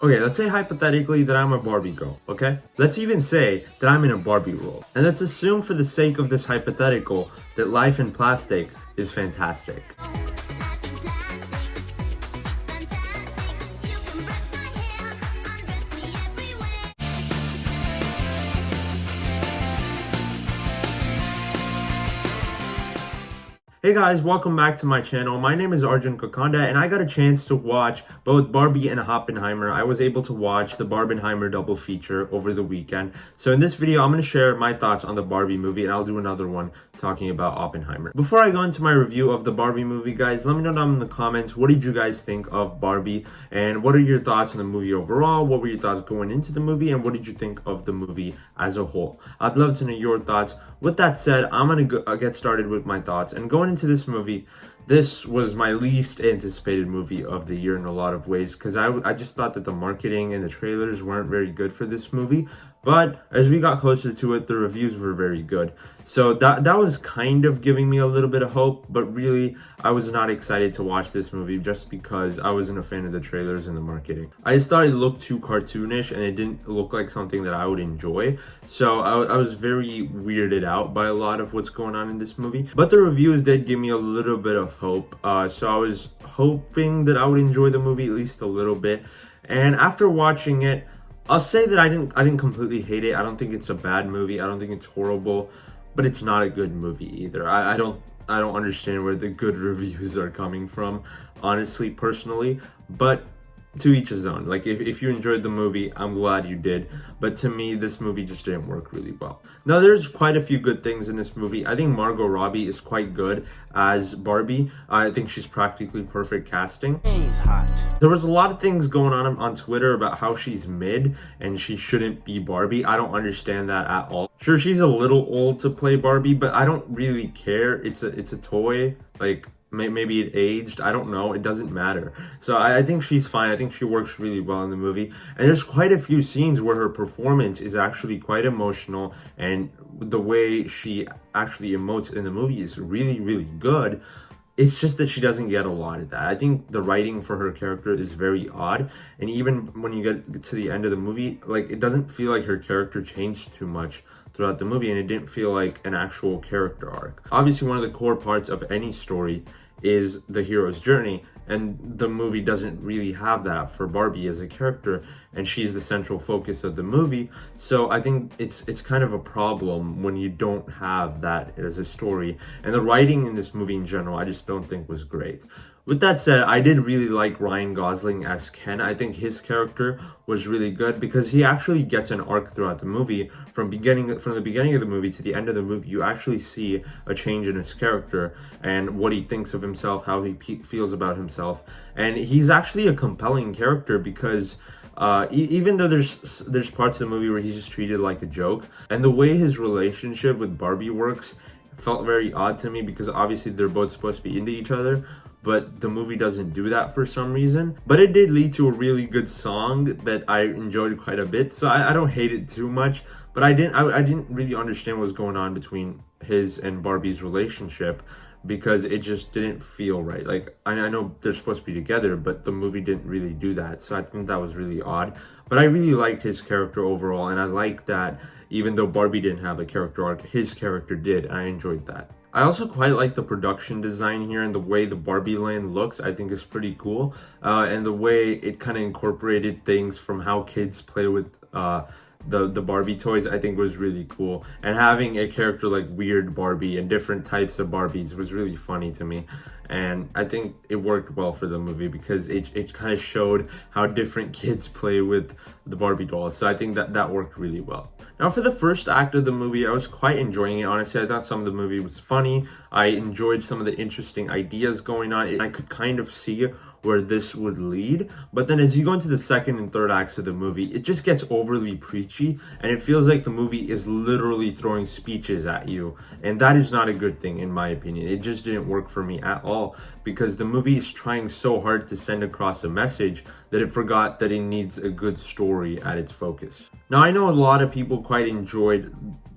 Okay, let's say hypothetically that I'm a Barbie girl, okay? Let's even say that I'm in a Barbie role. And let's assume for the sake of this hypothetical that life in plastic is fantastic. Hey guys, welcome back to my channel. My name is Arjun and I got a chance to watch both Barbie and Oppenheimer. I was able to watch the Barbenheimer double feature over the weekend. So in this video, I'm going to share my thoughts on the Barbie movie, and I'll do another one talking about Oppenheimer. Before I go into my review of the Barbie movie, guys, let me know down in the comments, what did you guys think of Barbie, and what are your thoughts on the movie overall? What were your thoughts going into the movie, and what did you think of the movie as a whole? I'd love to know your thoughts. With that said, I'm going to get started with my thoughts. And going into this movie, this was my least anticipated movie of the year in a lot of ways, because I just thought that the marketing and the trailers weren't very good for this movie. But as we got closer to it, the reviews were very good. So that was kind of giving me a little bit of hope, but really I was not excited to watch this movie just because I wasn't a fan of the trailers and the marketing. I just thought it looked too cartoonish and it didn't look like something that I would enjoy. So I was very weirded out by a lot of what's going on in this movie. But the reviews did give me a little bit of hope. So I was hoping that I would enjoy the movie at least a little bit. And after watching it, I'll say that I didn't completely hate it. I don't think it's a bad movie. I don't think it's horrible, but it's not a good movie either. I don't understand where the good reviews are coming from, honestly, personally. But to each his own. Like, if you enjoyed the movie, I'm glad you did. But to me, this movie just didn't work really well. Now, there's quite a few good things in this movie. I think Margot Robbie is quite good as Barbie. I think she's practically perfect casting. She's hot. There was a lot of things going on Twitter about how she's mid and she shouldn't be Barbie. I don't understand that at all. Sure, she's a little old to play Barbie, but I don't really care. It's a toy. Like, maybe it aged, I don't know, it doesn't matter. So I think she's fine. I think she works really well in the movie, and there's quite a few scenes where her performance is actually quite emotional, and the way she actually emotes in the movie is really good. It's just that she doesn't get a lot of that. I think the writing for her character is very odd, and even when you get to the end of the movie, like, it doesn't feel like her character changed too much throughout the movie, and it didn't feel like an actual character arc. Obviously, one of the core parts of any story is the hero's journey, and the movie doesn't really have that for Barbie as a character, and she's the central focus of the movie. So I think it's kind of a problem when you don't have that as a story, and the writing in this movie in general I just don't think was great. With that said, I did really like Ryan Gosling as Ken. I think his character was really good because he actually gets an arc throughout the movie. From the beginning of the movie to the end of the movie, you actually see a change in his character and what he thinks of himself, how he feels about himself. And he's actually a compelling character because even though there's parts of the movie where he's just treated like a joke, and the way his relationship with Barbie works felt very odd to me because obviously they're both supposed to be into each other, but the movie doesn't do that for some reason. But it did lead to a really good song that I enjoyed quite a bit, so I don't hate it too much. But I didn't really understand what was going on between his and Barbie's relationship, because it just didn't feel right. Like, I know they're supposed to be together, but the movie didn't really do that, so I think that was really odd. But I really liked his character overall, and I like that even though Barbie didn't have a character arc, his character did, and I enjoyed that. I also quite like the production design here, and the way the Barbie land looks I think is pretty cool, and the way it kind of incorporated things from how kids play with the Barbie toys I think was really cool. And having a character like Weird Barbie and different types of Barbies was really funny to me, and I think it worked well for the movie because it kind of showed how different kids play with the Barbie dolls. So I think that worked really well. Now, for the first act of the movie, I was quite enjoying it. Honestly, I thought some of the movie was funny. I enjoyed some of the interesting ideas going on. I could kind of see where this would lead. But then as you go into the second and third acts of the movie, it just gets overly preachy, and it feels like the movie is literally throwing speeches at you. And that is not a good thing, in my opinion. It just didn't work for me at all, because the movie is trying so hard to send across a message that it forgot that it needs a good story at its focus. Now, I know a lot of people quite enjoyed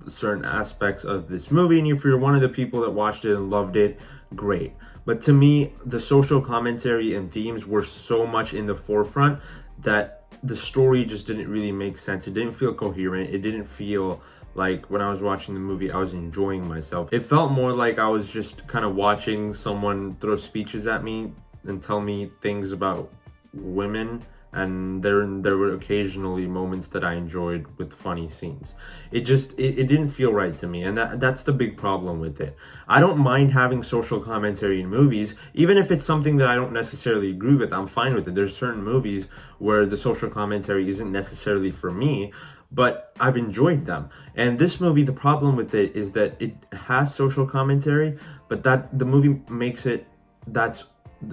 certain aspects of this movie, and if you're one of the people that watched it and loved it, great. But to me, the social commentary and themes were so much in the forefront that the story just didn't really make sense. It didn't feel coherent. It didn't feel like when I was watching the movie, I was enjoying myself. It felt more like I was just kind of watching someone throw speeches at me and tell me things about women, and there were occasionally moments that I enjoyed with funny scenes. It didn't feel right to me, and that's the big problem with it. I don't mind having social commentary in movies, even if it's something that I don't necessarily agree with. I'm fine with it. There's certain movies where the social commentary isn't necessarily for me, but I've enjoyed them. And this movie, the problem with it is that it has social commentary, but that the movie makes it that's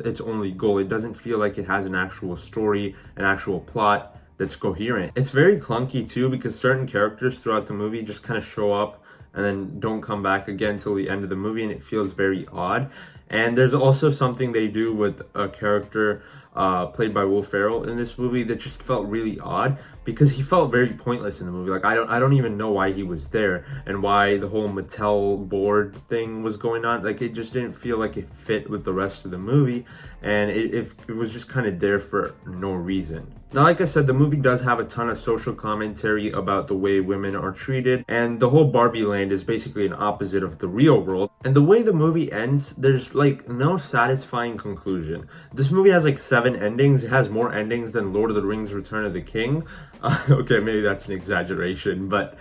its only goal. It doesn't feel like it has an actual story, an actual plot that's coherent. It's very clunky too, because certain characters throughout the movie just kind of show up and then don't come back again till the end of the movie, and it feels very odd. And there's also something they do with a character played by Will Ferrell in this movie that just felt really odd, because he felt very pointless in the movie. Like I don't even know why he was there and why the whole Mattel board thing was going on. Like it just didn't feel like it fit with the rest of the movie, and it was just kind of there for no reason. Now, like I said, the movie does have a ton of social commentary about the way women are treated, and the whole Barbie land is basically an opposite of the real world. And the way the movie ends, there's like no satisfying conclusion. This movie has like 7 endings. It has more endings than Lord of the Rings: Return of the King. Okay, maybe that's an exaggeration, but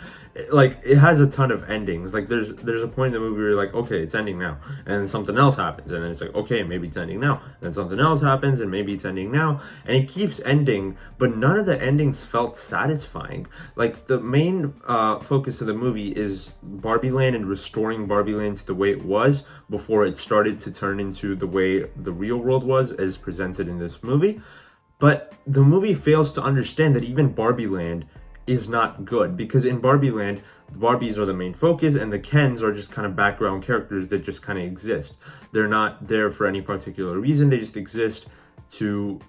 like it has a ton of endings. Like there's a point in the movie where you're like, okay, it's ending now, and then something else happens, and then it's like, okay, maybe it's ending now, and then something else happens, and maybe it's ending now, and it keeps ending, but none of the endings felt satisfying. Like the main focus of the movie is Barbie Land and restoring Barbie Land to the way it was before it started to turn into the way the real world was as presented in this movie. But the movie fails to understand that even Barbie Land is not good, because in Barbie Land, the Barbies are the main focus and the Kens are just kind of background characters that just kind of exist. They're not there for any particular reason. They just exist to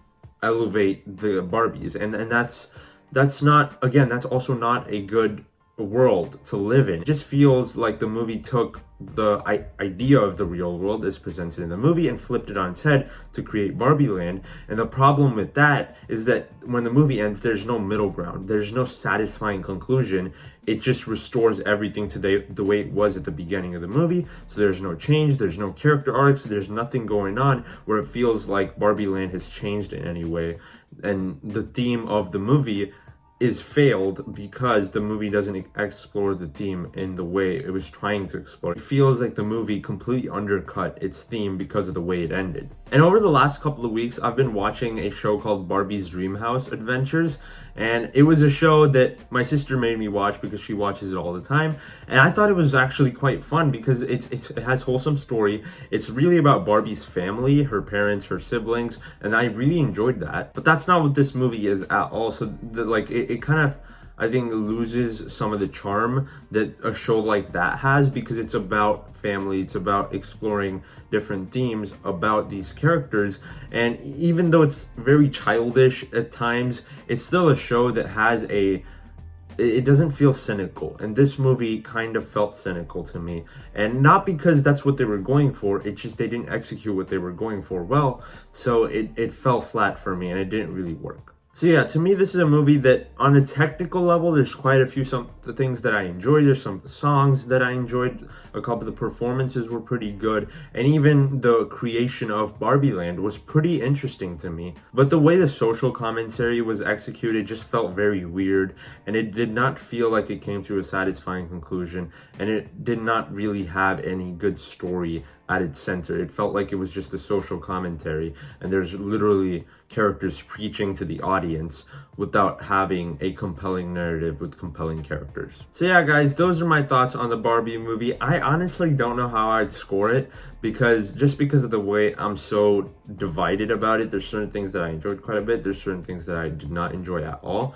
elevate the Barbies, and that's not, again, that's also not a good world to live in. It just feels like the movie took the idea of the real world as presented in the movie and flipped it on its head to create Barbie Land. And the problem with that is that when the movie ends, there's no middle ground. There's no satisfying conclusion. It just restores everything to the way it was at the beginning of the movie. So there's no change, there's no character arcs, there's nothing going on where it feels like Barbie Land has changed in any way. And the theme of the movie is failed because the movie doesn't explore the theme in the way it was trying to explore. It feels like the movie completely undercut its theme because of the way it ended. And over the last couple of weeks, I've been watching a show called Barbie's Dreamhouse Adventures, and it was a show that my sister made me watch because she watches it all the time. And I thought it was actually quite fun because it has wholesome story. It's really about Barbie's family, her parents, her siblings, and I really enjoyed that. But that's not what this movie is at all. So it kind of, I think, loses some of the charm that a show like that has, because it's about family, it's about exploring different themes about these characters. And even though it's very childish at times, it's still a show that has it doesn't feel cynical, and this movie kind of felt cynical to me. And not because that's what they were going for, it's just they didn't execute what they were going for well, so it fell flat for me and it didn't really work. So yeah, to me, this is a movie that on a technical level, there's quite a few the things that I enjoyed. There's some songs that I enjoyed. A couple of the performances were pretty good. And even the creation of Barbie Land was pretty interesting to me. But the way the social commentary was executed just felt very weird. And it did not feel like it came to a satisfying conclusion. And it did not really have any good story at its center. It felt like it was just a social commentary, and there's literally characters preaching to the audience without having a compelling narrative with compelling characters. So yeah, guys, those are my thoughts on the Barbie movie. I honestly don't know how I'd score it, because of the way I'm so divided about it. There's certain things that I enjoyed quite a bit. There's certain things that I did not enjoy at all.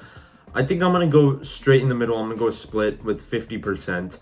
I think I'm gonna go straight in the middle. I'm gonna go split with 50%.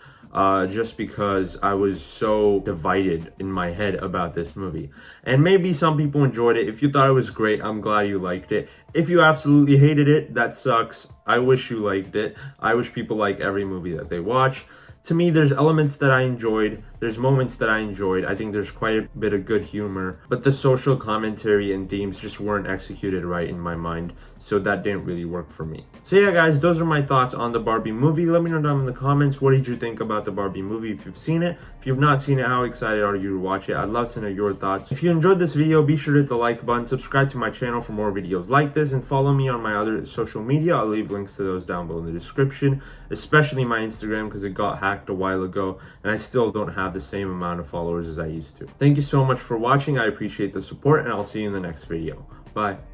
Just because I was so divided in my head about this movie. And maybe some people enjoyed it. If you thought it was great, I'm glad you liked it. If you absolutely hated it, that sucks. I wish you liked it. I wish people like every movie that they watch. To me, there's elements that I enjoyed. There's moments that I enjoyed. I think there's quite a bit of good humor, but the social commentary and themes just weren't executed right in my mind, so that didn't really work for me. So yeah, guys, those are my thoughts on the Barbie movie. Let me know down in the comments, what did you think about the Barbie movie if you've seen it? If you've not seen it, how excited are you to watch it? I'd love to know your thoughts. If you enjoyed this video, be sure to hit the like button, subscribe to my channel for more videos like this, and follow me on my other social media. I'll leave links to those down below in the description, especially my Instagram because it got hacked a while ago and I still don't have the same amount of followers as I used to. Thank you so much for watching. I appreciate the support, and I'll see you in the next video. Bye.